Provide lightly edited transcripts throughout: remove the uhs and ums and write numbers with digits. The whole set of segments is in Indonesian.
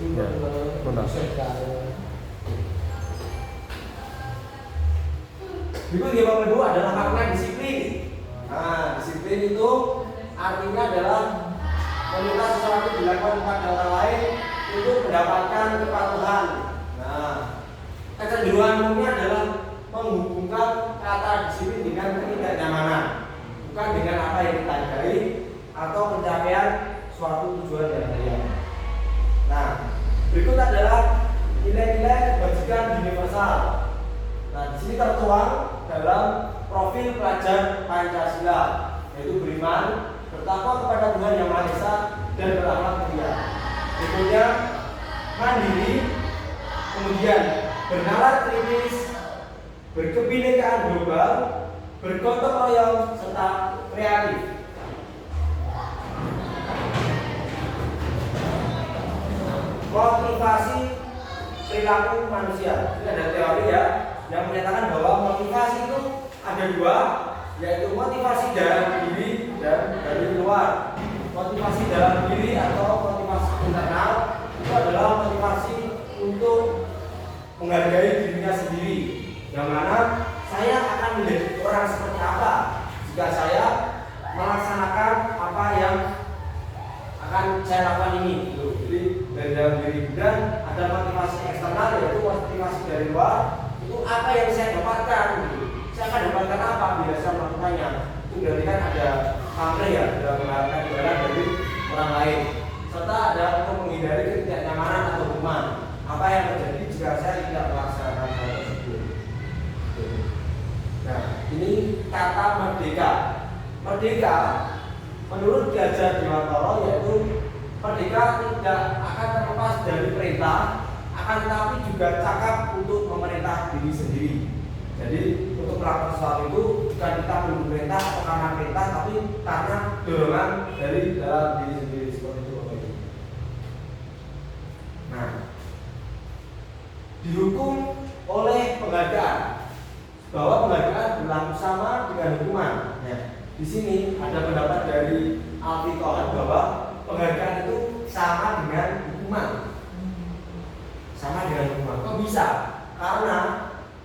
Ya, tuntas. Berikut yang kedua adalah makna disiplin. Nah, disiplin itu artinya adalah meminta sesuatu dilakukan kepada orang lain untuk mendapatkan kepatuhan. Nah, kecenderungan umumnya adalah menghubungkan kata disiplin dengan ketidaknyamanan, bukan dengan apa yang kita hargai atau pencapaian suatu tujuan yang mulia. Nah, berikut adalah nilai-nilai kebajikan universal. Nah, di sini tertuang dalam profil pelajar Pancasila, yaitu beriman, bertakwa kepada Tuhan Yang Maha Esa, dan berakhlak mulia. Berikutnya mandiri, kemudian bernalar kritis, berkebinekaan global, bergotong royong, serta kreatif. Motivasi perilaku manusia. Ini ada teori ya yang menyatakan bahwa motivasi itu ada dua, yaitu motivasi dalam diri dan dari luar. Motivasi dalam diri atau motivasi internal itu adalah motivasi untuk menghargai dirinya sendiri, yang mana saya akan menjadi orang seperti apa jika saya melaksanakan apa yang akan saya lakukan ini. Jadi dari dalam diri, dan ada motivasi eksternal, yaitu motivasi dari luar. Itu apa yang saya dapatkan, saya akan dapatkan apa bila saya melakukannya. Itu berarti kan ada pamrih ya, ada mengharapkan imbalan dari orang lain, serta ada untuk menghindari ketidaknyamanan atau hukuman. Apa yang terjadi jika saya tidak melaksanakan hal tersebut. Nah, ini kata merdeka. Merdeka menurut Ki Hajar Dewantara yaitu merdeka tidak akan terlepas dari perintah, akan tetapi juga cakap untuk memerintah diri sendiri. Jadi untuk melakukan sesuatu itu bukan kita perlu perintah atau karena perintah, tapi karena dorongan dari dalam diri sendiri, seperti itu. Nah, dihukum oleh penghargaan, bahwa penghargaan berlaku sama dengan hukuman. Ya, di sini ada pendapat dari Alfi Tohan bahwa penghargaan itu sama dengan hukuman. Sama dengan hukuman. Kok bisa? Karena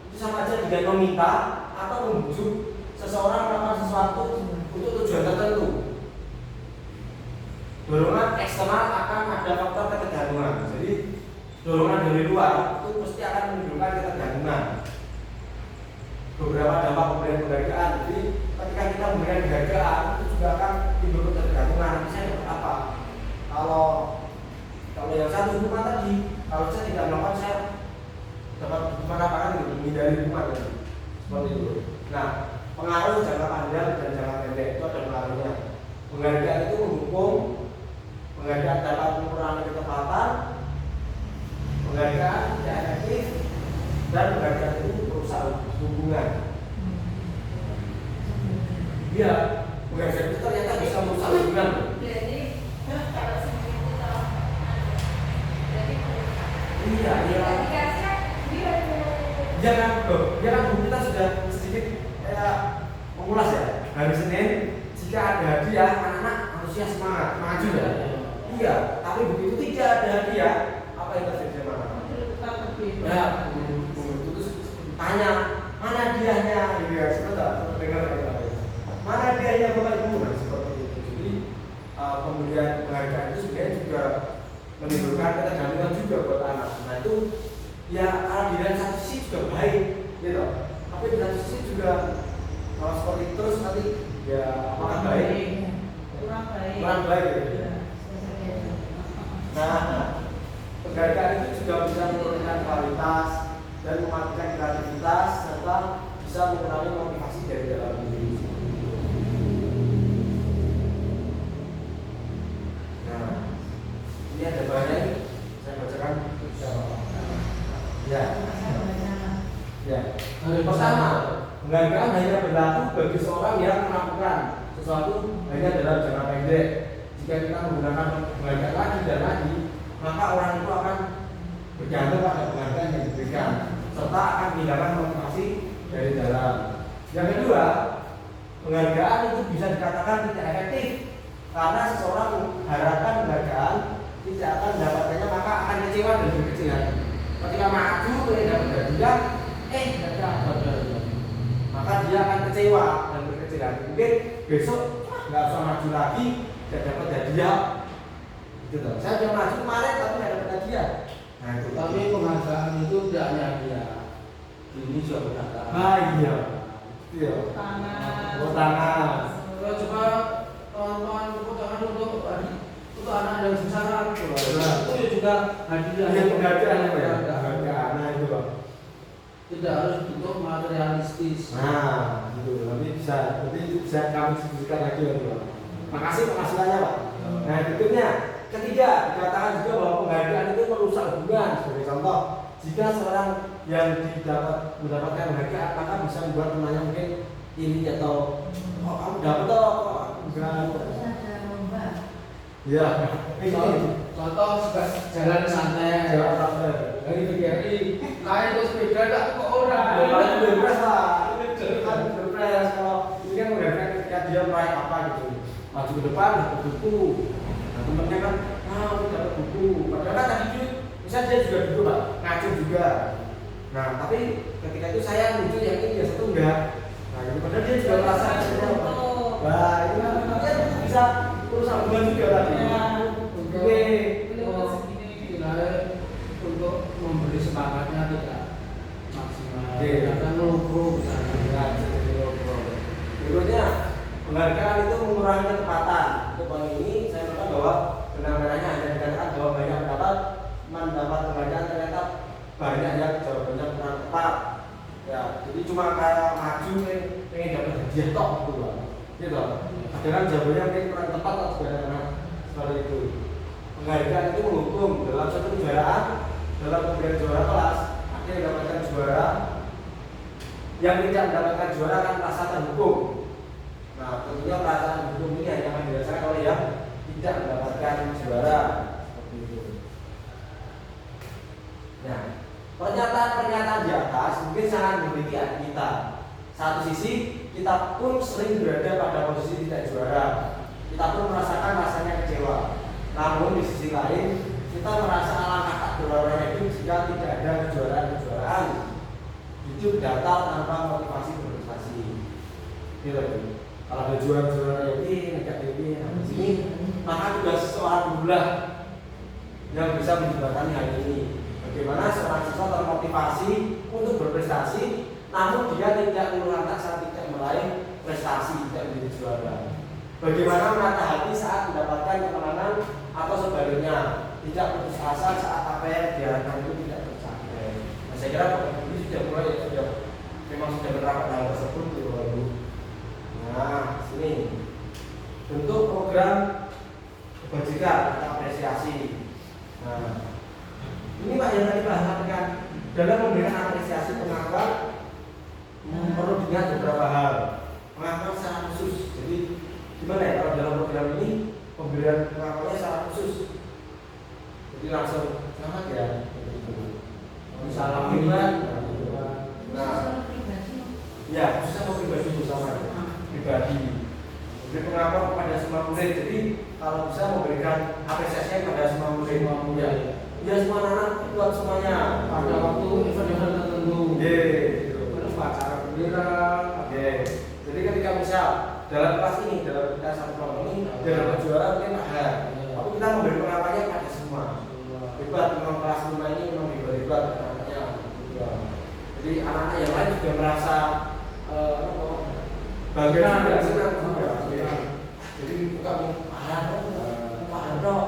itu sama aja dengan meminta atau membujuk seseorang melakukan sesuatu untuk tujuan tertentu. Dorongan eksternal akan ada faktor ketergantungan. Jadi dorongan dari luar itu pasti akan menimbulkan ketergantungan. Beberapa dampak pemberian penghargaan. Jadi ketika kita memberikan penghargaan itu juga akan timbul ketergantungan. Misalnya dapat apa? Kalau yang satu hukuman tadi, kalau saya tidak melakukan, saya dapat hukuman apa kan? Menghindari hukuman kan? Seperti itu. Nah, pengaruh jangka panjang dan jangka pendek itu ada pengaruhnya. Penghargaan itu mendukung, penghargaan dapat mengurangi ketepatan, penghargaan tidak efektif, dan penghargaan itu merusak hubungan. Iya, penghargaan itu ternyata bisa merusak hubungan. Jangan kita sudah sedikit mengulas ya. Hari Senin jika ada hadiah, anak-anak antusias semangat, maju ya. Iya, tapi begitu tidak ada hadiah, apa yang terjadi sama anak? Ya, terus tanya mana hadiahnya? Iya, sebentar, dengar mana hadiahnya Bapak Ibu? Nah, seperti itu. Jadi pemberian penghargaan itu sebenarnya juga menimbulkan ketergantungan juga buat anak. Nah itu ya di satu sisi juga baik, gitu. Tapi di satu sisi juga kalau seperti itu terus nanti ya apakah baik? Kurang baik. Gitu. Nah, penghargaan itu juga bisa menurunkan kualitas dan mematikan kreativitas serta bisa mengurangi motivasi dari dalam diri. Nah, ini ada banyak, saya bacakan ya. Ya. Pertama, penghargaan hanya berlaku bagi seorang yang melakukan sesuatu hanya dalam jangka pendek. Jika kita menggunakan penghargaan lagi dan lagi, maka orang itu akan bergantung pada penghargaan yang diberikan, serta akan kehilangan motivasi dari dalam. Yang kedua, penghargaan itu bisa dikatakan tidak efektif karena seseorang mengharapkan penghargaan tidak akan mendapatkannya, maka akan kerja, nggak dapat. Maka dia akan kecewa dan berkecil hati. Mungkin besok nggak usah maju lagi, nggak dapat hadiah. Gitu. Saya udah maju kemarin tapi nggak dapat hadiah. Nah, itu. Tapi penghargaan itu tidak hanya dia. Ini juga penghargaan. Ah iya. Iya. Tangan. Kalau coba tonton tepuk tangan untuk anak yang susah itu juga hadiah. Iya, penghargaan ya. Penghargaan. Nah, itu loh. Tidak harus bentuk materialistis. Nah, gitu. Nanti bisa kami sebutkan lagi ya, Pak. Makasih penghasilannya, Pak. Nah, berikutnya, ketiga, dikatakan juga bahwa penghargaan itu merusak hubungan. Sebagai contoh, jika seorang yang mendapatkan penghargaan, maka bisa membuat temannya mungkin iri atau kamu dapat atau enggak. Ya, contoh jalan santai. Dari PGRI, naik ke sepeda tak kok orang. Itu bebas lah. Itu kan bebas kalau ini kan menghargai ketika dia meraih apa gitu. Maju ke depan dapat buku. Nah temennya kan, dapat buku. Padahal kan tadi misalnya dia juga duduk Pak, ngaco juga. Nah tapi ketika itu saya lucu yang ini biasa tuh enggak. Nah itu padahal dia juga merasa nah itu kan bisa urusan hubungan juga tadi. Oke. Untuk memberi semangatnya tidak maksimal. Karena nongkrong berikutnya penghargaan itu mengurangi ketepatan. Untuk poin ini saya mengatakan bahwa benar-benarnya hanya dikatakan bahwa banyak mendapat penghargaan ternyata banyak yang jawabannya kurang tepat. Ya, jadi cuma kayak maju pengen dapat hadiah tok gitu Pak. Gitu. Padahal jawabannya mungkin kurang tepat atau sebenarnya seperti itu. Penghargaan itu menghukum dalam satu kejuaraan, dalam pemberian juara kelas, akhirnya mendapatkan juara. Yang tidak mendapatkan juara akan merasa terhukum. Nah, tentunya perasaan hukum ini hanya akan dirasakan oleh yang tidak mendapatkan juara. Seperti itu. Nah, pernyataan-pernyataan di atas mungkin sangat memiliki arti kita. Satu sisi, kita pun sering berada pada posisi tidak juara. Kita pun merasakan rasanya kecewa. Namun di sisi lain, kita merasa alangkah tak berwarna hidup jika tidak ada kejuaraan-kejuaraan. Hidup datar tanpa motivasi berprestasi. Gitu. Kalau ada juara-juara ini, negatif ini, sini, maka tugas seorang gurulah yang bisa menjembatani hal ini. Bagaimana seorang siswa termotivasi untuk berprestasi, namun dia tidak melantak saat tidak meraih prestasi, tidak menjadi juara. Bagaimana menata hati saat mendapatkan kemenangan atau sebaliknya, tidak putus asa saat apa yang diharapkan itu tidak tercapai. Nah, saya kira Bapak Ibu sudah mulai memang sudah menerapkan hal tersebut di Bapak Ibu. Nah, sini bentuk program kebajikan atau apresiasi. Nah, ini Pak yang tadi Pak sampaikan dalam memberikan apresiasi pengakuan perlu diingat beberapa hal. Pengakuan secara khusus. Jadi gimana ya kalau dalam program ini pemberian pengakuannya secara khusus. Jadi langsung selamat ya. Salam pribadi. Nah, ya khususnya mau pribadi bersama pribadi. Beri pengakuan kepada semua murid. Jadi kalau bisa memberikan apresiasi kepada semua murid. Ya semua anak buat semuanya pada waktu event-event tertentu. Acara gembira. Jadi ketika misal dalam kelas ini, dalam kita satu kelompok ini, dalam juara mungkin ada. Tapi kita memberi pengakuannya pada semua. Hebat, memang kelas 5 ini memang hebat anaknya. Jadi anak-anak yang lain juga merasa bangga juga, senang juga. Jadi bukan paham dong.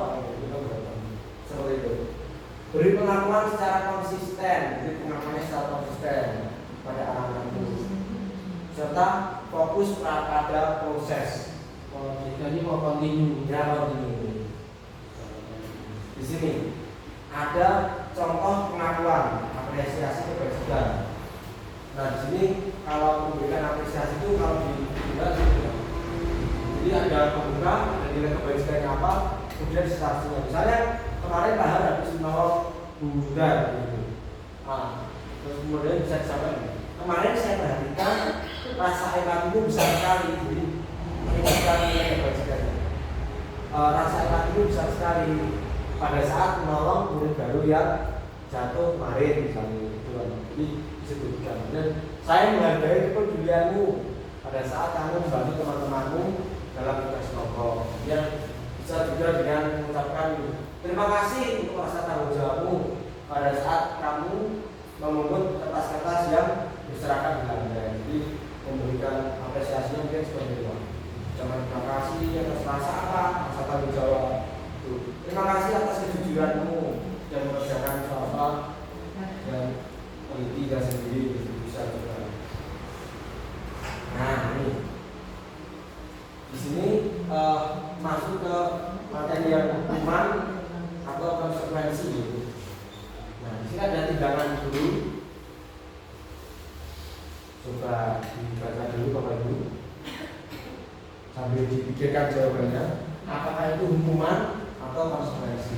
Seperti itu. Beri pengakuan secara konsisten, jadi pengakuannya secara konsisten pada anak-anak itu. Serta fokus pada proses. Jadi mau continue. Ya, continue. Di sini ada contoh pengakuan apresiasi kebajikan. Nah, di sini kalau memberikan apresiasi itu kalau di jadi ada pembuka, ada nilai kebajikannya apa, kemudian statusnya. Misalnya kemarin Pak Har habis menolong Bunda gitu. Nah, terus kemudian bisa disampaikan. Kemarin saya perhatikan rasa empatimu besar sekali, jadi meningkatkan nilai kebajikannya. Rasa empatimu besar sekali pada saat menolong murid baru yang jatuh kemarin misalnya itu kan. Jadi disebutkan. Dan saya menghargai kepedulianmu pada saat kamu membantu teman-temanmu dalam tugas kelompok. Kemudian bisa juga dengan mengucapkan terima kasih untuk rasa tanggung jawabmu pada saat kamu memungut kertas-kertas yang berserakan di lantai. Jadi memberikan apresiasinya mungkin seperti itu. Jangan terima kasih atas rasa apa, rasa tanggung jawab. Terima kasih atas kejujuranmu yang mengerjakan soal dan teliti dan sendiri bisa juga. Nah ini di sini masuk ke materi yang hukuman atau konsekuensi. Nah di sini ada tindakan dulu. Coba dibaca dulu Bapak Ibu sambil dipikirkan jawabannya. Apakah itu hukuman atau konsekuensi?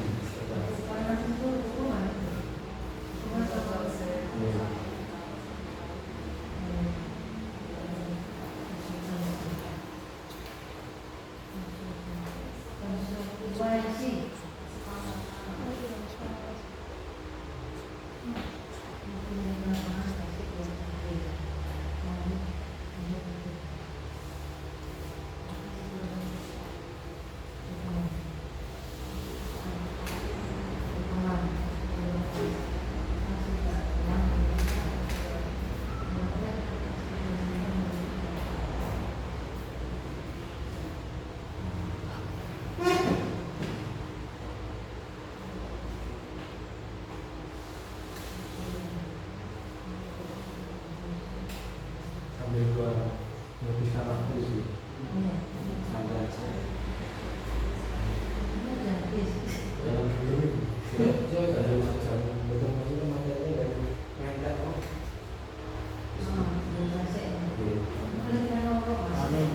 Sambil gua menuliskan waktu sih. Sambil saya. Dalam dulu. Saya ada macam betul betul materinya dari ngentek kok. Amin.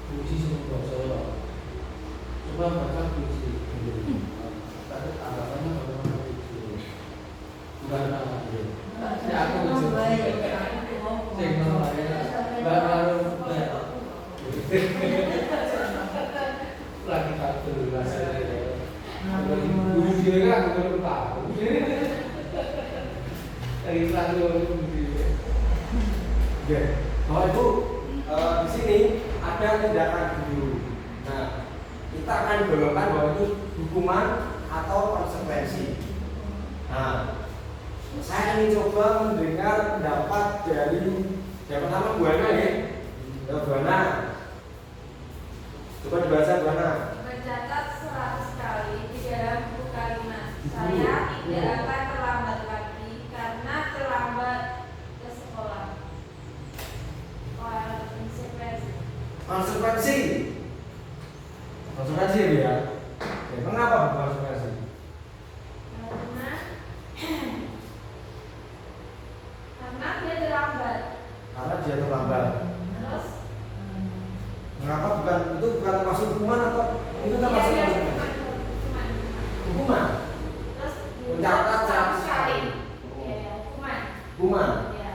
Puji semua saya. Coba baca puji dulu. Tadi tanggapannya bagaimana puji? Bukan apa ya? Ya aku lagi tak jelas guru dia kan belum tahu dari selalu dia. Oke, Bapak Ibu, di sini ada tindakan guru. Nah, kita akan golongkan bahwa itu hukuman atau konsekuensi. Nah, saya ingin coba mendengar pendapat dari yang pertama Bu Ana ya. Bu Ana. Coba dibaca Bu Ana. Mencatat 100 kali di dalam buku kalimat. Saya tidak akan terlambat lagi karena terlambat ke sekolah. Konsekuensi. Konsekuensi. Konsekuensi ya. Oke, kenapa konsekuensi? Karena dia terlambat. Karena dia terlambat. Terus Mengapa itu bukan termasuk hukuman atau itu termasuk iya, konsekuensi? hukuman. Hukuman. Terus Mencatat 100 kali. Iya, hukuman. Hukuman. Iya.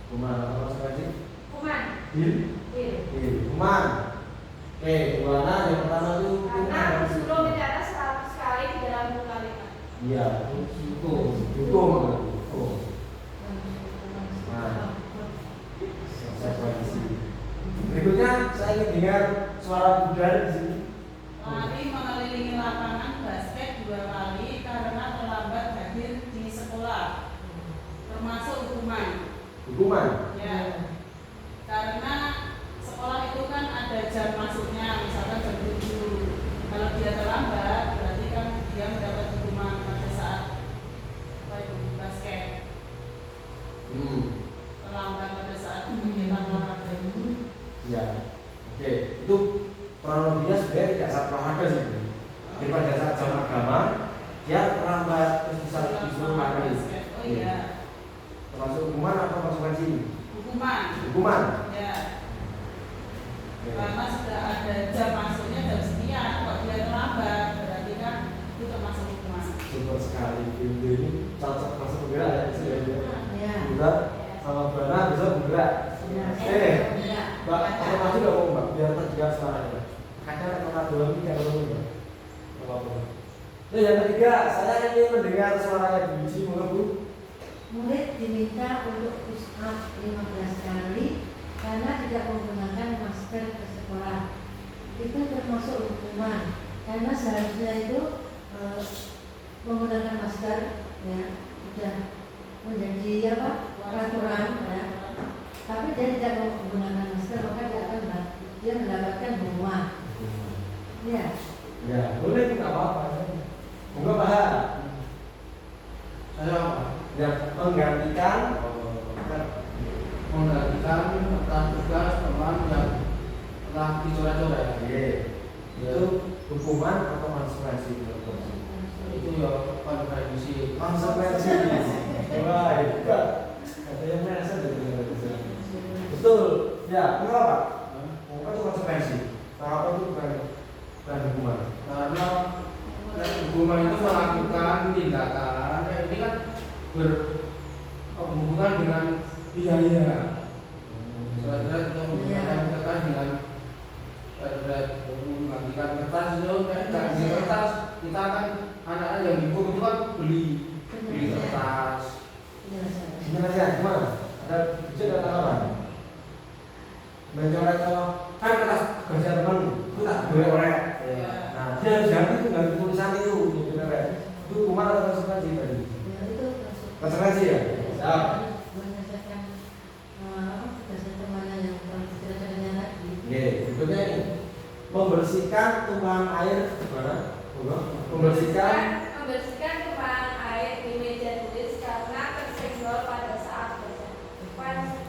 Hukuman atau konsekuensi? Hukuman. Hil. Iya. Hukuman. Oke, Bu Ana yang pertama itu Karena disuruh mencatat 100 kali di dalam buku kalimat. iya, hukum. Nah, konsekuensi. Berikutnya saya ingin dengar suara budaya di sini. Lari mengelilingi lapangan basket 2 kali karena terlambat hadir di sekolah, termasuk hukuman. Hukuman. Ya, karena sekolah itu kan ada jam masuknya, misalkan jam 7. Kalau dia terlambat, berarti kan dia mendapat hukuman pada saat basket. Terlambat pada saat kegiatan olahraga itu. Ya, oke. Itu kronologinya sebenarnya tidak saat olahraga sih. Jadi pada saat jam agama dia terlambat terus bisa disuruh lari. Oh iya. Termasuk hukuman atau konsekuensi? Hukuman. Hukuman. Ya. Oke. Karena sudah ada jam masuknya jam sekian, kok dia terlambat, berarti kan itu termasuk hukuman. Super sekali video ini cocok masuk bergerak ya. Ya. Juga sama Bana bisa bergerak. Mbak, aku maju nggak mau Mbak, biar terjaga suaranya. Kadang orang doang ini kalau Mbak, apa-apa. Nah, yang ketiga, saya ingin mendengar suara Ibu Uci, Bu. Murid diminta untuk push up 15 kali karena tidak menggunakan masker ke sekolah. Itu termasuk hukuman karena seharusnya itu menggunakan masker ya sudah menjadi peraturan ya. Tapi dia tidak menggunakan masker maka dia mendapatkan hukuman. Ya. Ya, boleh nggak apa-apa. Enggak paham. Saya apa? Ya, menggantikan tentang tugas teman yang telah dicoret-coret. Itu hukuman atau konsekuensi? Itu ya konsekuensi. Konsekuensi. Wah, hebat. Ada yang merasa betul. Ya, kenapa? Apa itu konsekuensi? Kenapa itu bukan hukuman? Karena hukuman itu melakukan tindakan ini kan berhubungan dengan biaya. Saudara kita menggunakan kertas dengan menggantikan kertas itu ganti kertas kita kan anak-anak yang dihukum itu kan beli kertas. Sebenarnya gimana? Ada bisa datang apa? Mencoret kan kertas kerja teman itu tak boleh orek. Nah, dia harus ganti itu ganti tulisan itu sebenarnya. Itu hukuman atau konsekuensi tadi? Konsekuensi ya. Siap. Berikutnya ini membersihkan tumpahan air gimana? Membersihkan tumpahan air di meja tulis karena tersenggol pada saat baca.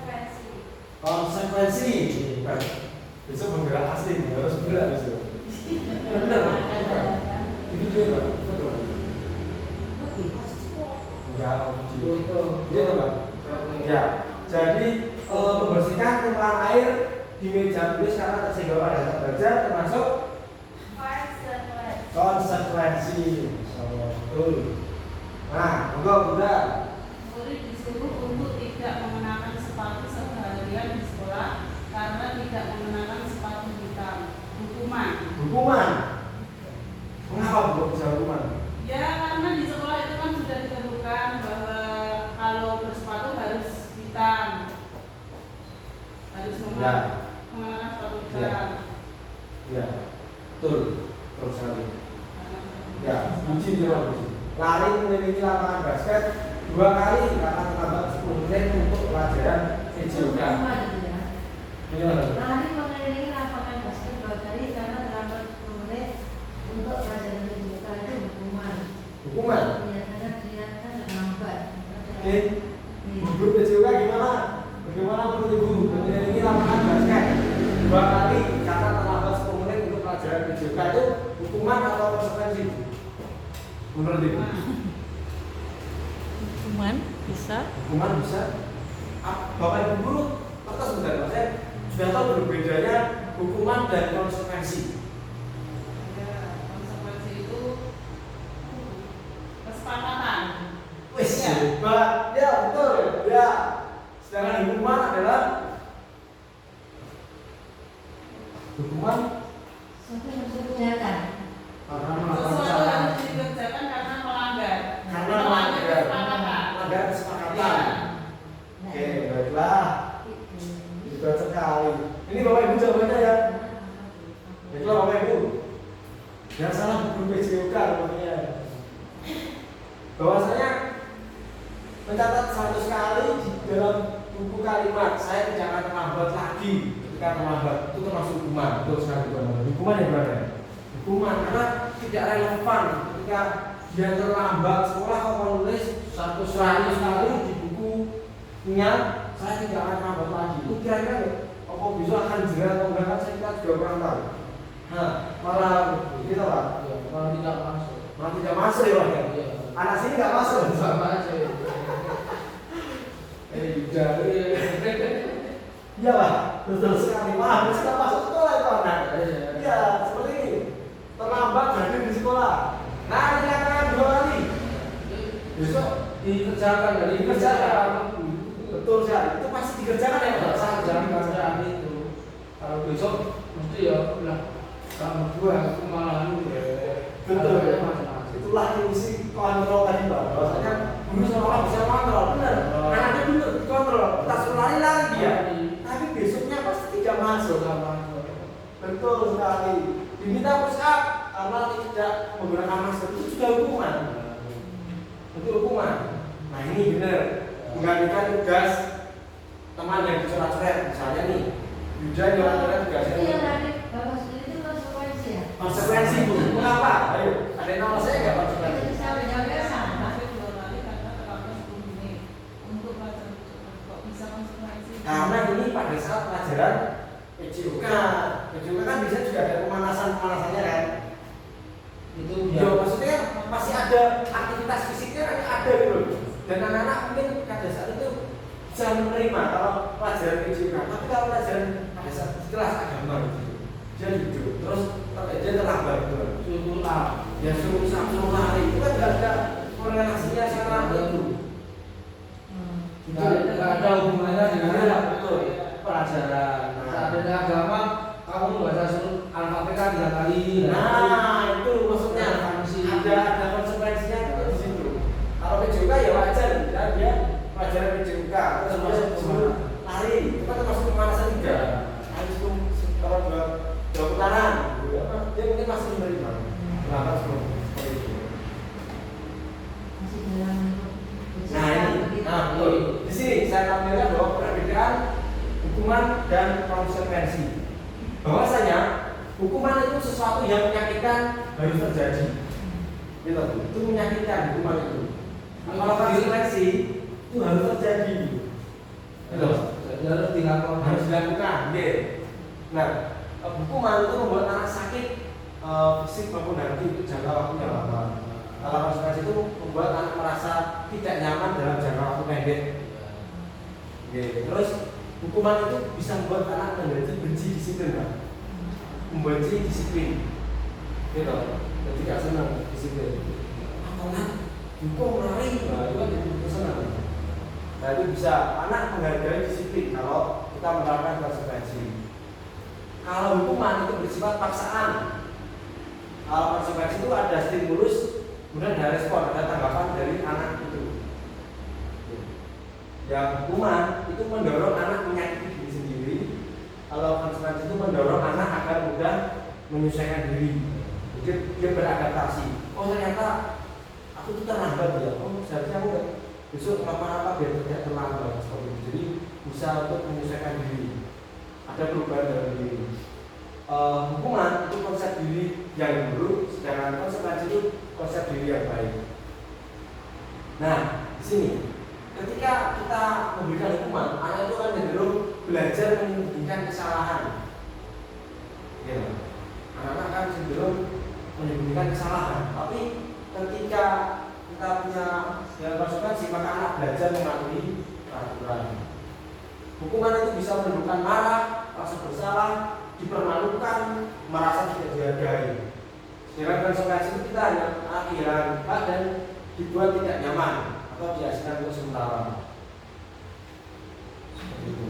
konsekuensi. Besok menggerak asli, harus gerak besok. Benar, itu dia Pak. Betul. Enggak, dia Pak. Ya, jadi membersihkan tumpahan air di meja tulis karena tersenggol pada saat baca termasuk konsekuensi. Betul. Nah, udah. Murid disuruh untuk tidak mengenakan sepatu seharian di sekolah karena tidak mengenakan sepatu hitam. Hukuman. Kenapa Bu bisa hukuman? Ya karena di sekolah itu kan sudah ditentukan bahwa kalau bersepatu harus hitam, harus mengenakan sepatu hitam. Ya, betul sekali. Ya, uji di ruang uji. Lari memiliki lapangan basket 2 kali karena tambah 10 menit untuk pelajaran fisioka. Lari mengelilingi lapangan basket 2 kali karena terlambat 10 menit untuk pelajaran fisioka itu hukuman. Ya, karena dia kan terlambat. Oke. Guru fisioka gimana? Bagaimana menurut Ibu mengelilingi lapangan basket 2 kali karena terlambat 10 menit untuk pelajaran fisioka itu hukuman atau konsekuensi? Menurut Ibu? Hukuman bisa. Bapak Ibu guru, terus sebentar saya sudah tahu berbedanya hukuman dan konsekuensi. Ya, konsekuensi itu kesepakatan. Wis, hebat. Ya, betul. Ya. Sedangkan hukuman adalah hukuman Kebijakan. Karena melakukan Sesuatu kesalahan. harus dikerjakan karena melanggar. Karena melanggar kesepakatan. kesepakatan. Oke, baiklah. Hebat sekali. Ini Bapak Ibu jawabannya ya. Baiklah Bapak Ibu. Yang salah guru PJOK namanya. Bahwasanya mencatat 100 kali di dalam buku kalimat saya tidak akan terlambat lagi ketika terlambat itu termasuk hukuman. Betul sekali teman-teman. Hukuman yang berada. Hukuman karena tidak relevan ketika dia terlambat sekolah kalau menulis 100 kali di bukunya saya tidak akan terlambat lagi. Itu kira-kira apa bisa akan jerat atau enggak kan saya kita juga kurang tahu. Nah, malah kita Pak, Malah tidak masuk. malah tidak masuk ya Pak. Iya. Anak sini nggak masuk. Sama aja. Jadi Iya Pak, betul sekali. Wah, bisa nggak masuk sekolah itu anak. Iya, seperti ini. Terlambat hadir di sekolah. Nah, dinyatakan 2 kali. besok dikerjakan dari Dikerjakan. Betul sekali. Itu pasti dikerjakan ya Pak. Saya jangan kerjaan itu. Kalau besok mesti ya bilang kamu dua aku malah Betul. macam-macam. Itu itulah fungsi kontrol tadi Pak. Bahwasanya guru sekolah bisa kontrol, benar. Anaknya dulu kontrol, tas lari-lari dia. Tapi besoknya pasti tidak masuk. Betul sekali. Diminta push up karena tidak menggunakan masker itu juga hukuman. Itu hukuman. Nah ini benar. Menggantikan tugas teman yang dicoret-coret, misalnya nih, Yuda nyoret-nyoret tugasnya. Itu yang tadi Bapak sendiri itu konsekuensi ya? Konsekuensi Bu, mengapa? Ayo, ada yang tahu saya nggak konsekuensi? Itu sampai jawabnya sama. Masih 2 kali karena terlambat 10 menit untuk pelajaran kok bisa konsekuensi. Karena ini pada saat pelajaran PJOK kan bisa juga ada pemanasannya kan? Itu Ya maksudnya masih ada aktivitas fisiknya kan ada gitu loh. Dan anak-anak mungkin pada saat itu bisa menerima kalau pelajaran PJOK. Tapi kalau pelajaran pada saat kelas agama gitu, dia duduk terus dia terlambat gitu loh. Ya suruh lari itu kan nggak ada korelasinya sama itu. Nggak ada hubungannya dengan betul pelajaran. Saat ada agama, kamu baca surah Al-Fatihah 3 kali. Nah itu maksudnya ada konsekuensinya di situ. Kalau PJOK ya wajar, ya dia pelajaran PJOK terus masuk suruh lari itu kan termasuk pemanasan juga. Habis itu kalau dua putaran, dia mungkin masih menerima. Berapa seperti itu. Masih dalam Nah ini, betul. Di sini saya tampilkan bahwa perbedaan hukuman dan konsekuensi. Bahwasanya hukuman itu sesuatu yang menyakitkan harus terjadi. Gitu, itu menyakitkan hukuman itu. Kalau konsekuensi itu harus terjadi. Gitu, Harus dilakukan. harus dilakukan. Gitu. Nah, hukuman itu membuat anak sakit fisik maupun nanti untuk jangka waktu yang lama. Kalau konsekuensi itu membuat anak merasa tidak nyaman dalam jangka waktu pendek. Oke, terus hukuman itu bisa membuat anak menjadi benci disiplin, Pak. Membenci disiplin. Gitu. Jadi tidak senang disiplin. Atau anak hukum lari, nah itu kan jadi senang. Nah itu bisa anak menghargai disiplin kalau kita menerapkan konsekuensi. Kalau hukuman itu bersifat paksaan. Kalau konsekuensi itu ada stimulus, kemudian ada respon, ada tanggapan dari anak itu. Ya hukuman itu mendorong anak menyakiti diri sendiri. Kalau konsekuensi itu mendorong anak agar mudah menyesuaikan diri. Jadi dia beradaptasi. Oh ternyata aku tuh terlambat ya. Oh seharusnya aku besok apa biar tidak terlambat seperti itu. Jadi bisa untuk menyesuaikan diri. Ada perubahan dalam diri. Hukuman itu konsep diri yang buruk, sedangkan konsekuensi itu konsep diri yang baik. Nah, di sini ketika kita memberikan hukuman, anak itu akan cenderung belajar menyembunyikan kesalahan. Ya, anak-anak akan cenderung menyembunyikan kesalahan. Tapi ketika kita punya konsekuensi, maka anak belajar mematuhi peraturan. Hukuman itu bisa menunjukkan marah, rasa bersalah, dipermalukan, merasa tidak dihargai. Dengan konsekuensi itu kita hanya akhiran dan dibuat tidak nyaman atau dihasilkan untuk sementara. Seperti itu.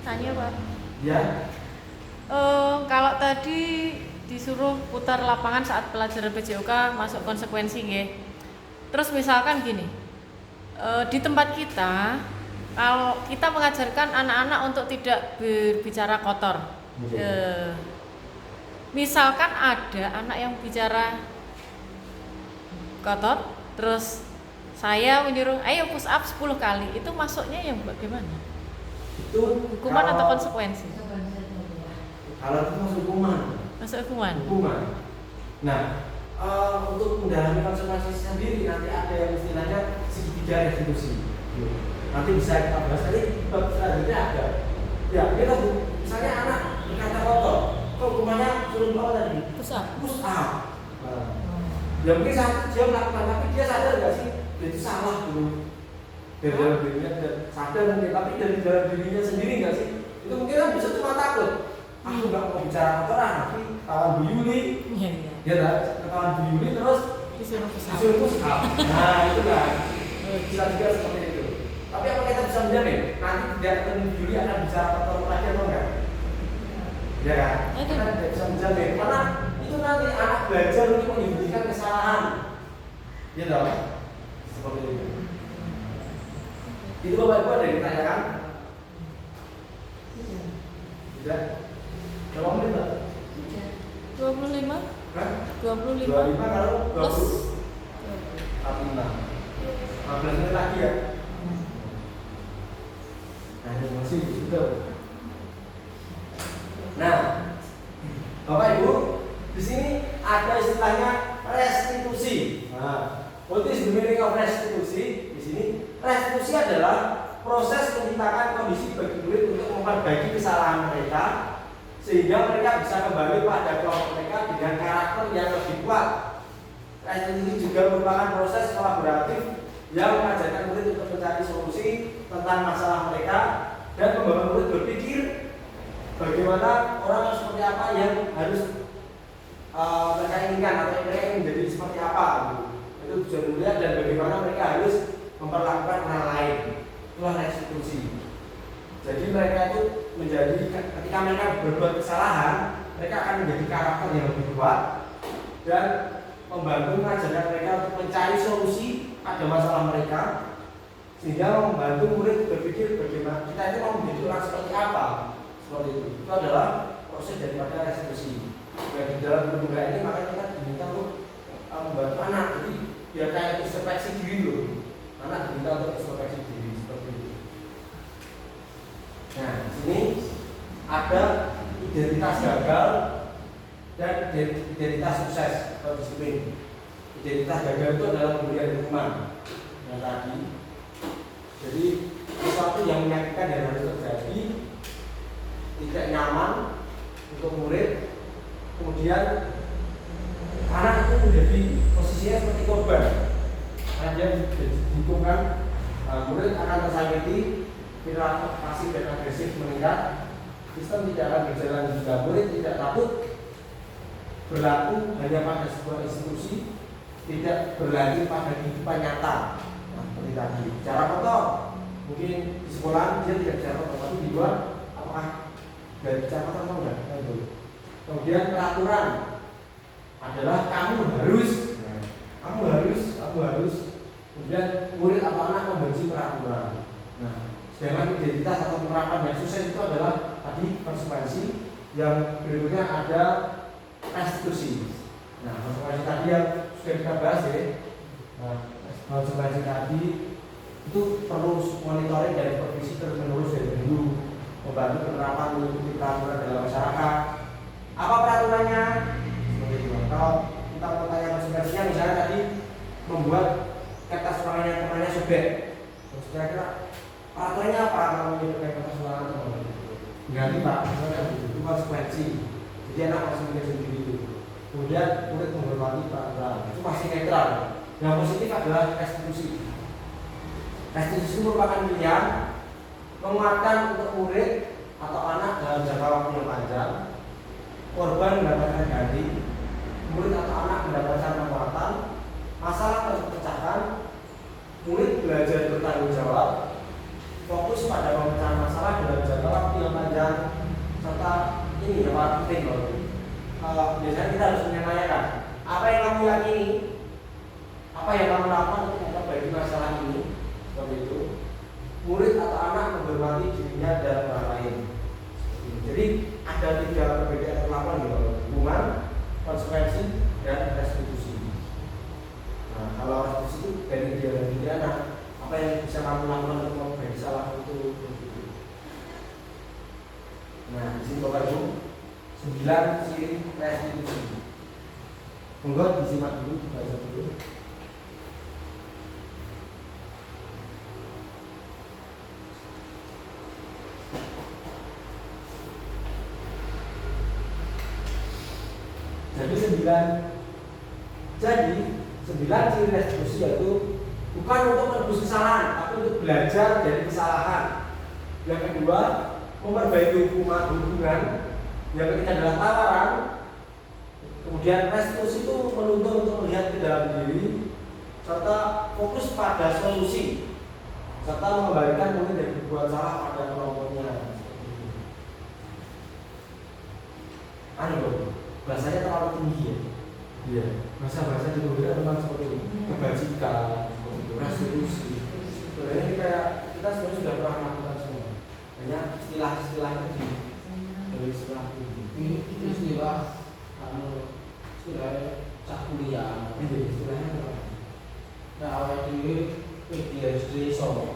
Tanya Pak. Ya. Kalau tadi disuruh putar lapangan saat pelajaran PJOK masuk konsekuensi nggih. Terus misalkan gini, di tempat kita kalau kita mengajarkan anak-anak untuk tidak berbicara kotor, misalkan ada anak yang bicara kotor, terus saya menyuruh, ayo push up 10 kali, itu masuknya yang bagaimana? Itu Hukuman atau konsekuensi? Kalau itu masuk hukuman. Masuk hukuman. Hukuman. Nah, untuk mendalami konsekuensi sendiri nanti ada yang istilahnya segitiga restitusi. Nanti bisa kita bahas tadi bab selanjutnya ada. Ya, kita misalnya anak berkata kotor, kok hukumannya suruh apa tadi? Push up. Push up. Ya mungkin saat dia melakukan, tapi dia sadar nggak sih? Dia itu salah gitu. Dari dalam dirinya sadar mungkin, tapi dari dalam dirinya sendiri nggak sih? Itu mungkin kan bisa cuma takut. Aku nggak mau bicara kotoran, tapi kawan Bu Yuli, Iya. ya kan? Kawan Bu Yuli terus Disuruh push up. disuruh push up. Nah itu kan bisa juga seperti itu. Tapi apa kita bisa menjamin nanti tidak ketemu Bu Yuli akan bicara kotor lagi atau enggak? Ya kan? Kita tidak bisa menjamin karena itu nanti anak belajar untuk menyembunyikan kesalahan. Ya tahu? Seperti itu. Itu Bapak Ibu ada yang ditanyakan? Tidak? Berapa menit Pak? 25? Hah? 25? 25 kalau 20 Plus 45 15 menit lagi ya. Nah ini masih gitu. Nah, Bapak Ibu, di sini ada istilahnya restitusi. Nah, what is the meaning of restitusi? Di sini restitusi adalah proses menciptakan kondisi bagi murid untuk memperbaiki kesalahan mereka sehingga mereka bisa kembali pada kelompok mereka dengan karakter yang lebih kuat. Restitusi juga merupakan proses kolaboratif yang mengajarkan murid untuk mencari solusi tentang masalah mereka dan membangun murid berpikir bagaimana orang seperti apa yang harus mereka inginkan atau mereka ingin menjadi seperti apa gitu. Itu tujuan mulia dan bagaimana mereka harus memperlakukan orang lain. Itulah restitusi. Jadi mereka itu menjadi ketika mereka berbuat kesalahan, mereka akan menjadi karakter yang lebih kuat dan membantu mengajarkan mereka untuk mencari solusi pada masalah mereka sehingga membantu murid berpikir bagaimana kita itu mau menjadi orang seperti apa. Seperti itu. Itu adalah proses daripada restitusi. Dan di dalam lembaga ini makanya kita diminta untuk membantu anak. Jadi biar kayak introspeksi diri loh. Anak diminta untuk introspeksi diri seperti itu. Nah, di sini ada identitas gagal dan identitas sukses atau disiplin. Identitas gagal itu adalah pemberian hukuman yang tadi. Jadi sesuatu yang menyakitkan yang harus terjadi, tidak nyaman untuk murid, kemudian anak itu menjadi posisinya seperti korban. Karena dia dihukumkan, murid akan tersakiti, perilaku pasif dan agresif meningkat, sistem tidak akan berjalan jika murid tidak takut berlaku hanya pada sebuah institusi, tidak berlanjut pada kehidupan nyata. Nah, seperti tadi, cara kotor, mungkin di sekolah dia tidak bicara kotor, tapi di luar apakah dari bicara kotor atau enggak? Kemudian peraturan adalah kamu harus, kemudian murid atau anak membenci peraturan. Nah, sedangkan identitas atau penerapan yang sukses itu adalah tadi konsekuensi, yang berikutnya ada restitusi. Nah, konsekuensi tadi yang sudah kita bahas ya. Nah, konsekuensi tadi itu perlu monitoring dari supervisi terus menerus dari dulu, membantu penerapan mengikuti peraturan dalam masyarakat. Apa peraturannya? Seperti itu. Kalau kita mau tanya konsekuensinya, misalnya tadi membuat kertas ulangan temannya sobek, terus kira-kira peraturannya apa kalau menyebutkan kertas ulangan teman? Ganti Pak, itu konsekuensi. Jadi anak masih mikir sendiri itu. Kemudian murid menghormati peraturan, itu masih netral. Yang positif adalah restitusi. Restitusi merupakan pilihan menguatkan untuk murid atau anak dalam jangka waktu yang panjang. Korban mendapatkan ganti, murid atau anak mendapatkan penguatan, masalah terpecahkan, murid belajar bertanggung jawab, fokus pada pemecahan masalah dalam jangka waktu yang panjang, serta ini yang paling penting loh. Biasanya kita harus menanyakan apa yang kamu yakini, apa yang kamu lakukan untuk memperbaiki masalah ini, seperti itu. Murid atau anak menghormati dirinya dan orang lain. Jadi ada 3 perbedaan perlakuan gitu, hukuman, konsekuensi, dan restitusi. Nah, kalau restitusi itu dari dia dan diri anak, apa yang bisa kamu lakukan untuk memperbaiki salah itu. Nah, di sini Bapak Ibu 9 ciri restitusi. Monggo disimak dulu, dibaca dulu. Jadi 9 ciri restitusi yaitu bukan untuk menebus kesalahan, tapi untuk belajar dari kesalahan. Yang kedua, memperbaiki hubungan. Yang ketiga adalah tawaran. Kemudian restitusi itu menuntut untuk melihat ke dalam diri, serta fokus pada solusi, serta mengembalikan murid yang berbuat salah pada kelompoknya. bahasanya terlalu tinggi ya. Iya, bahasa di Indonesia memang seperti itu, kebajikan, seperti itu, restitusi. Sebenarnya ini kayak kita sebenarnya sudah pernah melakukan semua. Hanya istilah-istilahnya dari istilah Ini istilah istilah cak kuliah. ini istilahnya apa? Nah, awal ini PhD sopo.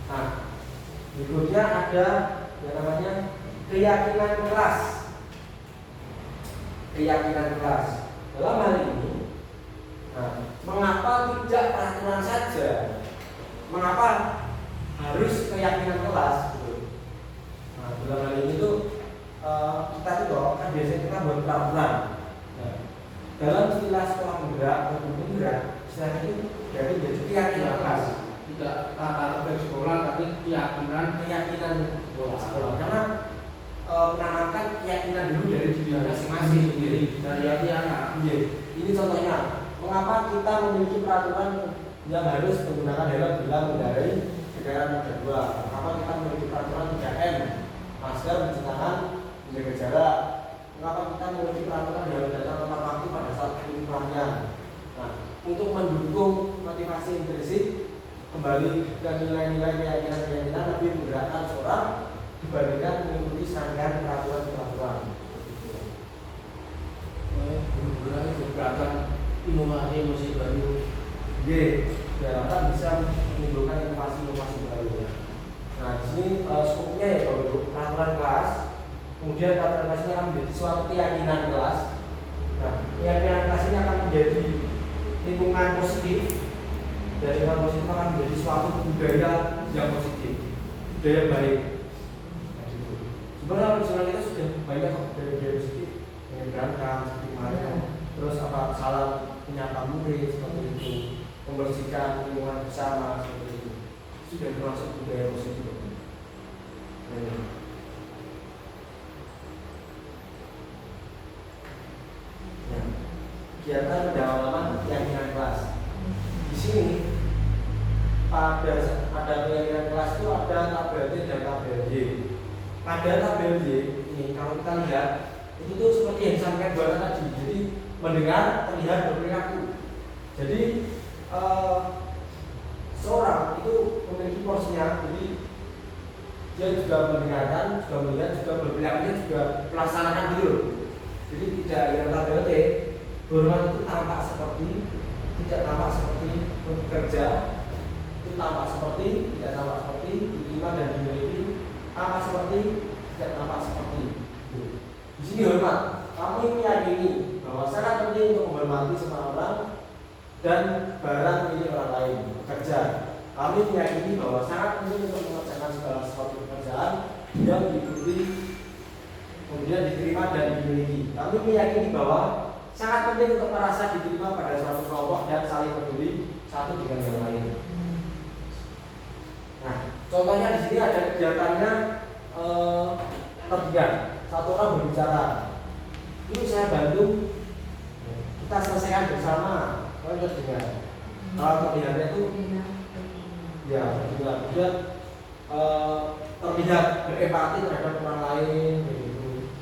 Nah, berikutnya ada yang namanya keyakinan kelas. Keyakinan kelas. Dalam hal ini, nah, mengapa tidak peraturan saja? Mengapa harus keyakinan kelas? Gitu. Nah, dalam hal ini tuh kita tuh kan biasanya kita buat peraturan. Nah, dalam istilah sekolah penggerak atau penggerak, istilah itu jadi keyakinan kelas. Tidak tata tertib sekolah, tapi keyakinan sekolah. Karena menanamkan keyakinan dulu dari diri masing-masing sendiri. dari hati anak. Iya. Ini contohnya, mengapa kita memiliki peraturan yang harus menggunakan helm bila mengendarai kendaraan roda 2? Mengapa kita memiliki peraturan 3M, masker, mencuci tangan, menjaga jarak? Mengapa kita memiliki peraturan yang datang tepat waktu pada saat pelatihan? Nah, untuk mendukung motivasi intrinsik, kembali ke nilai-nilai keyakinan lebih menggerakkan seorang dibandingkan mengikuti serangkaian peraturan-peraturan. Bergerak bergerakkan inovasi baru. G, diharapkan bisa menimbulkan inovasi-inovasi baru. Nah, di sini skopnya ya kalau untuk peraturan kelas, kemudian peraturan kelas ini akan menjadi suatu keyakinan kelas. Nah, keyakinan kelas ini akan menjadi lingkungan positif. Dari lingkungan positif akan menjadi suatu budaya yang positif, budaya baik. Nah, gitu. Sebenarnya misalnya kita sudah banyak budaya positif yang berangkat seperti kemarin, terus apa salam menyapa murid seperti itu, membersihkan lingkungan bersama seperti itu, sudah termasuk budaya positif. Ya. Kegiatan pendalaman keyakinan kelas. Di sini pada keyakinan kelas itu ada tabel D dan tabel Y. Pada tabel Y ini kalau kita lihat itu tuh seperti yang disampaikan Bapak tadi. Jadi mendengar, terlihat, berperilaku. Jadi seorang itu memiliki porsinya. Jadi dia juga mendengarkan, juga melihat, juga berperilaku, juga melaksanakan dulu. Jadi tidak yang tabel T, hormat itu tampak seperti, tidak tampak seperti bekerja, itu tampak seperti, tidak tampak seperti, diterima dan dimiliki, tampak seperti, tidak tampak seperti. Di sini hormat, kami meyakini bahwa sangat penting untuk menghormati semua orang dan barang milik orang lain. Bekerja, kami meyakini bahwa sangat penting untuk mengerjakan segala sesuatu pekerjaan yang diikuti, kemudian diterima dan dimiliki. Kami meyakini bahwa sangat penting untuk merasa diterima pada suatu kelompok dan saling peduli satu dengan yang lain. Nah, contohnya di sini ada kegiatannya tertiga. Satu orang berbicara, ini saya bantu, kita selesaikan bersama. Kalau terdengar, kalau terlihatnya itu ya terdengar. Kemudian terlihat berempati terhadap orang lain, begitu.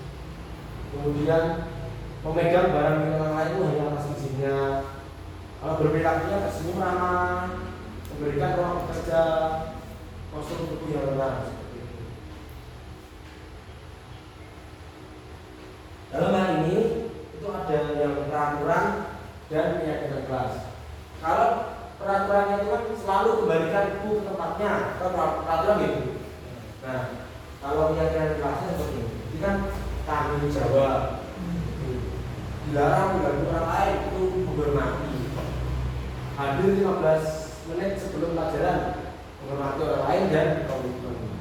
Kemudian memegang barang milik orang lain itu hanya atas izinnya. Kalau berperilakunya tersenyum ramah, memberikan ruang bekerja, postur tubuh yang tenang. Dalam hal ini itu ada yang peraturan dan keyakinan kelas. Kalau peraturannya itu kan selalu kembalikan buku ke tempatnya, ke peraturan gitu. Nah, kalau keyakinan kelasnya seperti ini, ini kan tanggung jawab. Dilarang mengganggu orang lain, itu menghormati. Hadir 15 menit sebelum pelajaran, menghormati orang lain dan komitmen.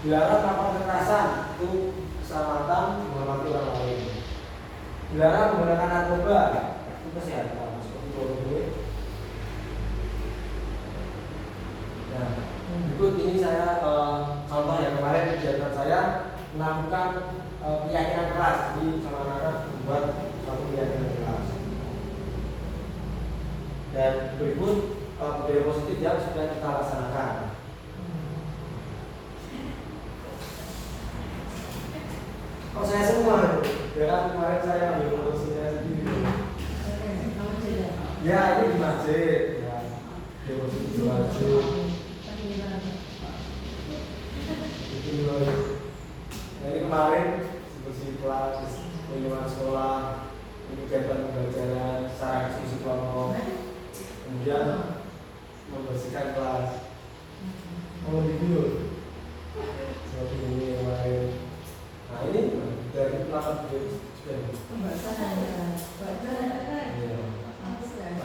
Dilarang kapal kekerasan, itu keselamatan, menghormati orang lain. Dilarang menggunakan narkoba, itu kesehatan, seperti duit. Nah, berikut ini saya contoh yang kemarin kegiatan saya melakukan keyakinan kelas, jadi sama anak-anak membuat suatu keyakinan kelas. Dan berikut budaya positif yang sudah kita laksanakan. kemarin saya ambil posisinya sendiri. Kamu tidak. Ya, ini di masjid. Ya, di posisi di masjid. Itu loh. Nah, ini kemarin diskusi kelas, lingkungan sekolah, ini kegiatan pembelajaran, secara diskusi kelompok, kemudian membersihkan kelas. Oh, video. Seperti ini kemarin. Nah, ini dari pelakon juga.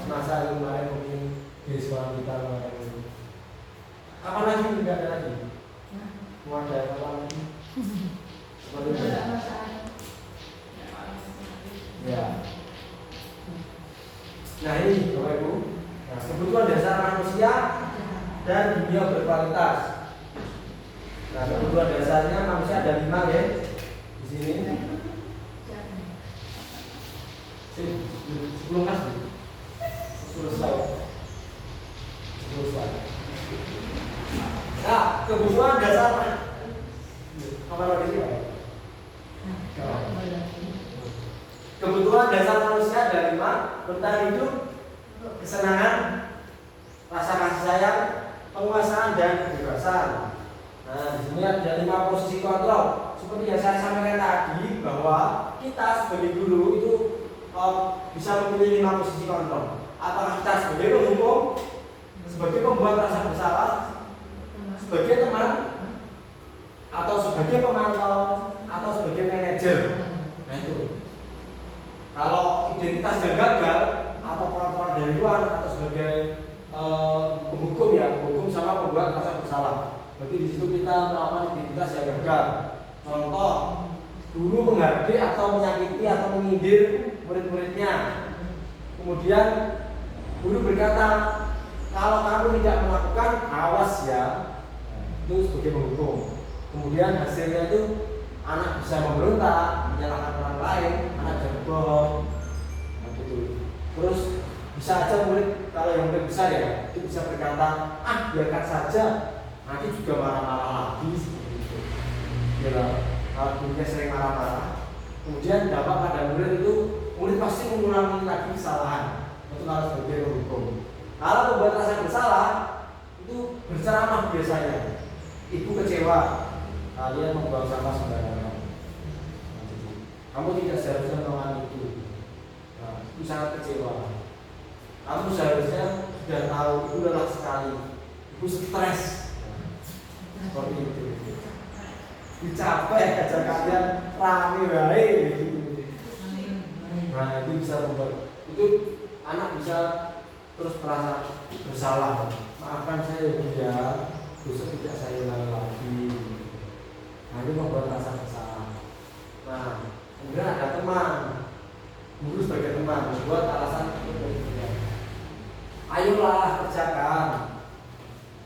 Masa kemarin mungkin di sekolah kita kemarin ini. Kapan lagi tidak ada lagi? Mau ada kapan lagi? Seperti itu. Ya. Nah ini Bapak Ibu, nah, kebutuhan dasar manusia dan dunia berkualitas. Nah kebutuhan dasarnya manusia ada 5 ya di sini. Sebelum mas, selesai. Nah kebutuhan dasar apa lagi Pak? Kebutuhan dasar manusia ada 5: bertahan hidup, kesenangan, rasa kasih sayang, penguasaan dan kebebasan. Nah, di sini ada 5 posisi kontrol. Seperti yang saya sampaikan tadi bahwa kita sebagai guru itu bisa memilih 5 posisi kontrol. Apakah kita sebagai penghukum, sebagai pembuat rasa bersalah, sebagai teman, atau sebagai pemantau, atau sebagai manajer. Nah itu. Kalau identitas yang gagal atau peraturan dari luar atau sebagai penghukum ya, penghukum sama pembuat rasa bersalah. Berarti di situ kita melakukan identitas yang gagal. Contoh, guru menghardik atau menyakiti atau menyindir murid-muridnya. Kemudian guru berkata, kalau kamu tidak melakukan, awas ya. Itu sebagai penghukum. Kemudian hasilnya itu anak bisa memberontak, menyalahkan orang lain, anak jadi bohong, nah, gitu. Terus bisa aja murid, kalau yang murid besar ya, itu bisa berkata, biarkan saja, nanti juga marah-marah lagi seperti itu. Ya, kalau gurunya sering marah-marah, kemudian dampak pada murid itu, murid pasti mengulangi lagi kesalahan. Itu kalau sebagai hukum. Kalau membuat rasa bersalah, itu berceramah biasanya. Ibu kecewa, kalian membuang sampah sembarangan. Kamu tidak seharusnya melakukan itu. Nah, itu sangat kecewa. Kamu seharusnya sudah tahu itu lelah sekali. Ibu stres. Seperti itu. Dicapai aja kalian rame baik gitu. Nah, itu bisa membuat itu anak bisa terus merasa bersalah. Maafkan saya ya, dosa tidak saya ulangi lagi. Nah, itu membuat rasa bersalah. Nah, kemudian ada teman, guru sebagai teman membuat alasan untuk ayolah kerjakan.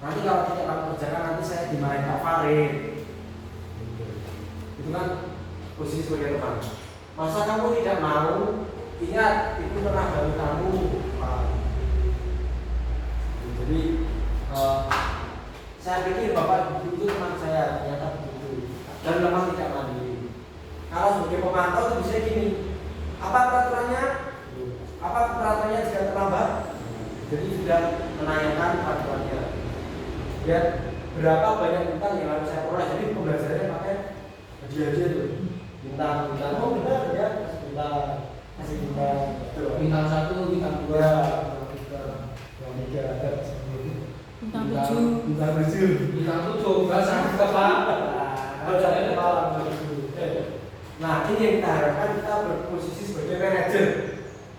Nanti kalau tidak kamu kerjakan nanti saya dimarahin Pak Farid. Itu kan posisi sebagai teman. Masa kamu tidak mau? Ingat, itu pernah bantu kamu. Jadi saya pikir Bapak Ibu itu teman saya, ternyata begitu. Dan memang tidak mandiri. Kalau sebagai pemantau itu bisa gini, apa peraturannya? Apa peraturannya jika terlambat? Jadi sudah menanyakan peraturannya. Ya, berapa banyak bintang yang harus saya peroleh? Jadi pembelajarannya pakai hadiah-hadiah itu. Bintang, oh benar ya, kasih bintang. Bintang 1, bintang 2, bintang 3, ada seperti itu. Bintang 7. Bintang 7. bintang 7, enggak sampai ke Pak. Nah, ini yang kita harapkan, kita berposisi sebagai manajer.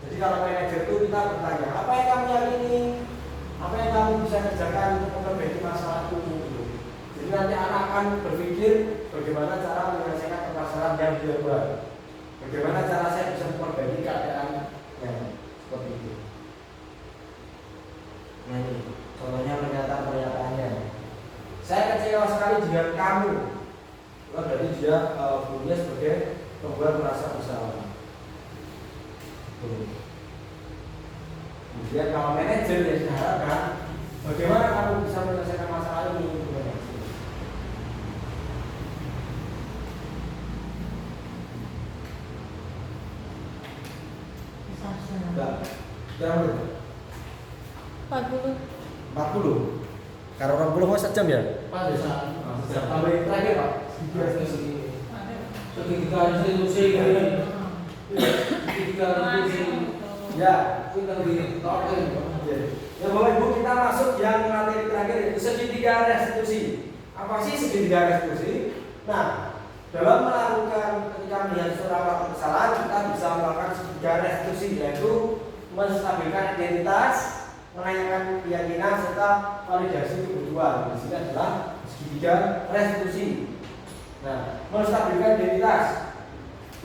Jadi kalau manajer itu kita bertanya, apa yang kamu yakini? Apa yang kamu bisa kerjakan untuk memperbaiki masalah itu? Jadi nanti anak akan berpikir bagaimana cara menyelesaikan permasalahan yang dia buat. Bagaimana cara saya bisa memperbaiki keadaan yang seperti itu. Nah ini contohnya pernyataan-pernyataannya. Saya kecewa sekali dengan kamu. Berarti dia punya sebagai pembuat merasa bersalah. Kemudian kalau manajer ya diharapkan bagaimana kamu bisa menyelesaikan masalah ini. Enggak. Berapa menit? 40. 40. Karena 20 mau sejam ya? Pas desa. Sejam. Sampai terakhir Pak. Segitiga institusi ini. Segitiga institusi. Ya. Kita di token. Ya Bapak Ibu, kita masuk yang materi terakhir yaitu segitiga restitusi. Apa sih segitiga restitusi? Nah, dalam melakukan ketika melihat surat kesalahan kita bisa melakukan segitiga restitusi, yaitu menstabilkan identitas, menanyakan keyakinan serta validasi kebutuhan. Di sini adalah segitiga restitusi. Nah, menstabilkan identitas.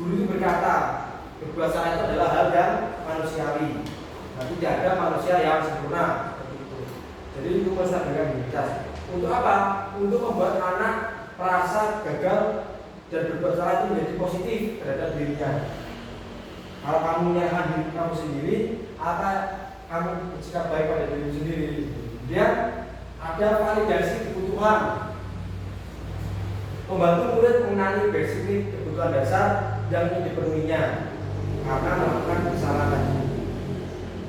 Guru itu berkata, berbuat salah itu adalah hal yang manusiawi. Nah, tidak ada manusia yang sempurna. Jadi itu menstabilkan identitas. Untuk apa? Untuk membuat anak merasa gagal dan berbuat salah itu menjadi positif terhadap dirinya. Kalau kamu menyerahkan diri kamu sendiri, apa kamu bersikap baik pada diri sendiri. Kemudian ada validasi kebutuhan. Membantu murid mengenali basic kebutuhan dasar yang ingin dipenuhinya karena melakukan kesalahan.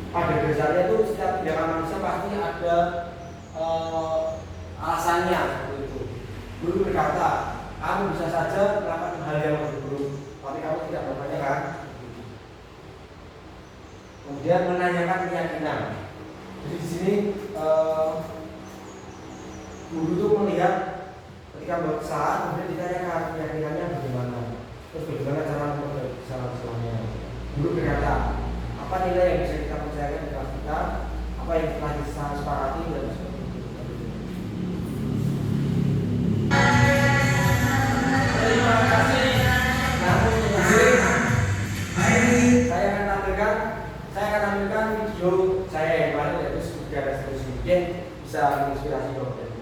Pada dasarnya itu setiap tindakan manusia pasti ada alasannya seperti itu. Guru berkata, kamu bisa saja melakukan hal yang lebih buruk, tapi kamu tidak melakukannya kan? Kemudian menanyakan keyakinan. Jadi di sini guru itu melihat ketika membuat kesalahan, kemudian ditanyakan keyakinannya bagaimana, terus bagaimana cara memperbaiki kesalahan-kesalahannya. Guru berkata, apa nilai yang bisa kita percayakan di kelas kita, apa yang telah kita sepakati dan seperti itu. Terima kasih. Namun saya akan tampilkan video saya yang kemarin yaitu segitiga restitusi. Mungkin bisa menginspirasi Bapak Ibu.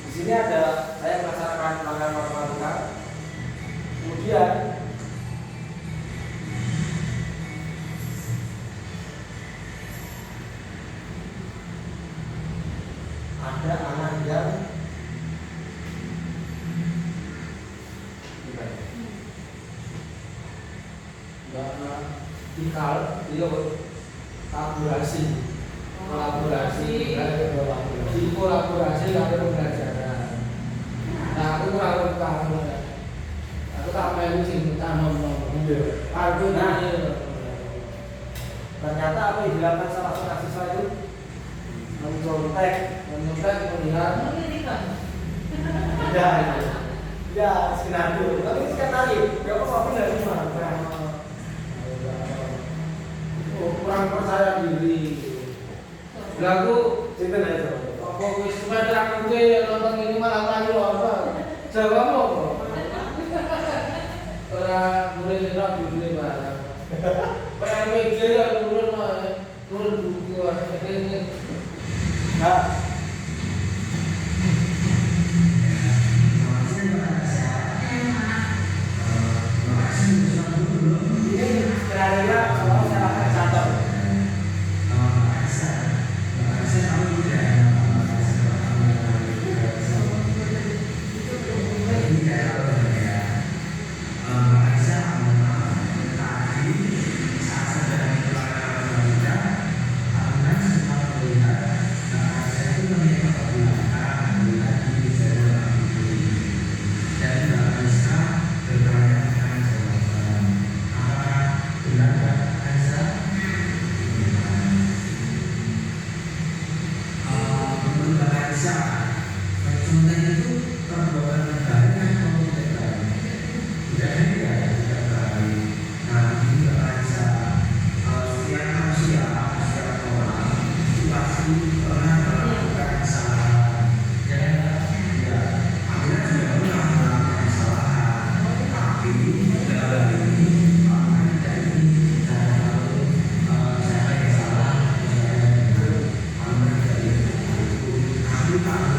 Di sini ada saya melaksanakan pelanggaran matematika. Kemudian ada anak yang Ikal, iya kolaborasi, kolaborasi ada pembelajaran. Nah, aku kurang tahu. Aku tak main sing tanam. Aku ternyata apa yang dilakukan salah seorang siswa itu mencontek melihat. Ya, skenario. Tapi skenario, nggak apa-apa dari mana. Kurang percaya diri. Lagu Cinta aja. apa wis sepeda aku nonton ini malah melayu apa? Jawab apa? Ora mulai ora dulu barang. PMG ya turun buku ini. Nah, ini skenario kalau saya akan catat. Kita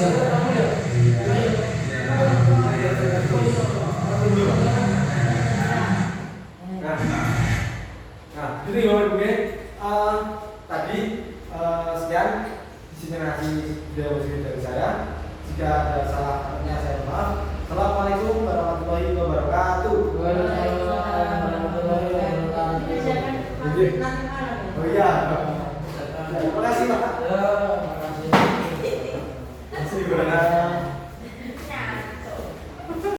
Nah, itu ya Bapak Ibu ya. Tadi sekian diseminasi video dari saya. Jika ada salah katanya saya mohon maaf. Assalamualaikum warahmatullahi wabarakatuh. Oh iya. Terima kasih Pak. Ya, makasih. Terima kasih.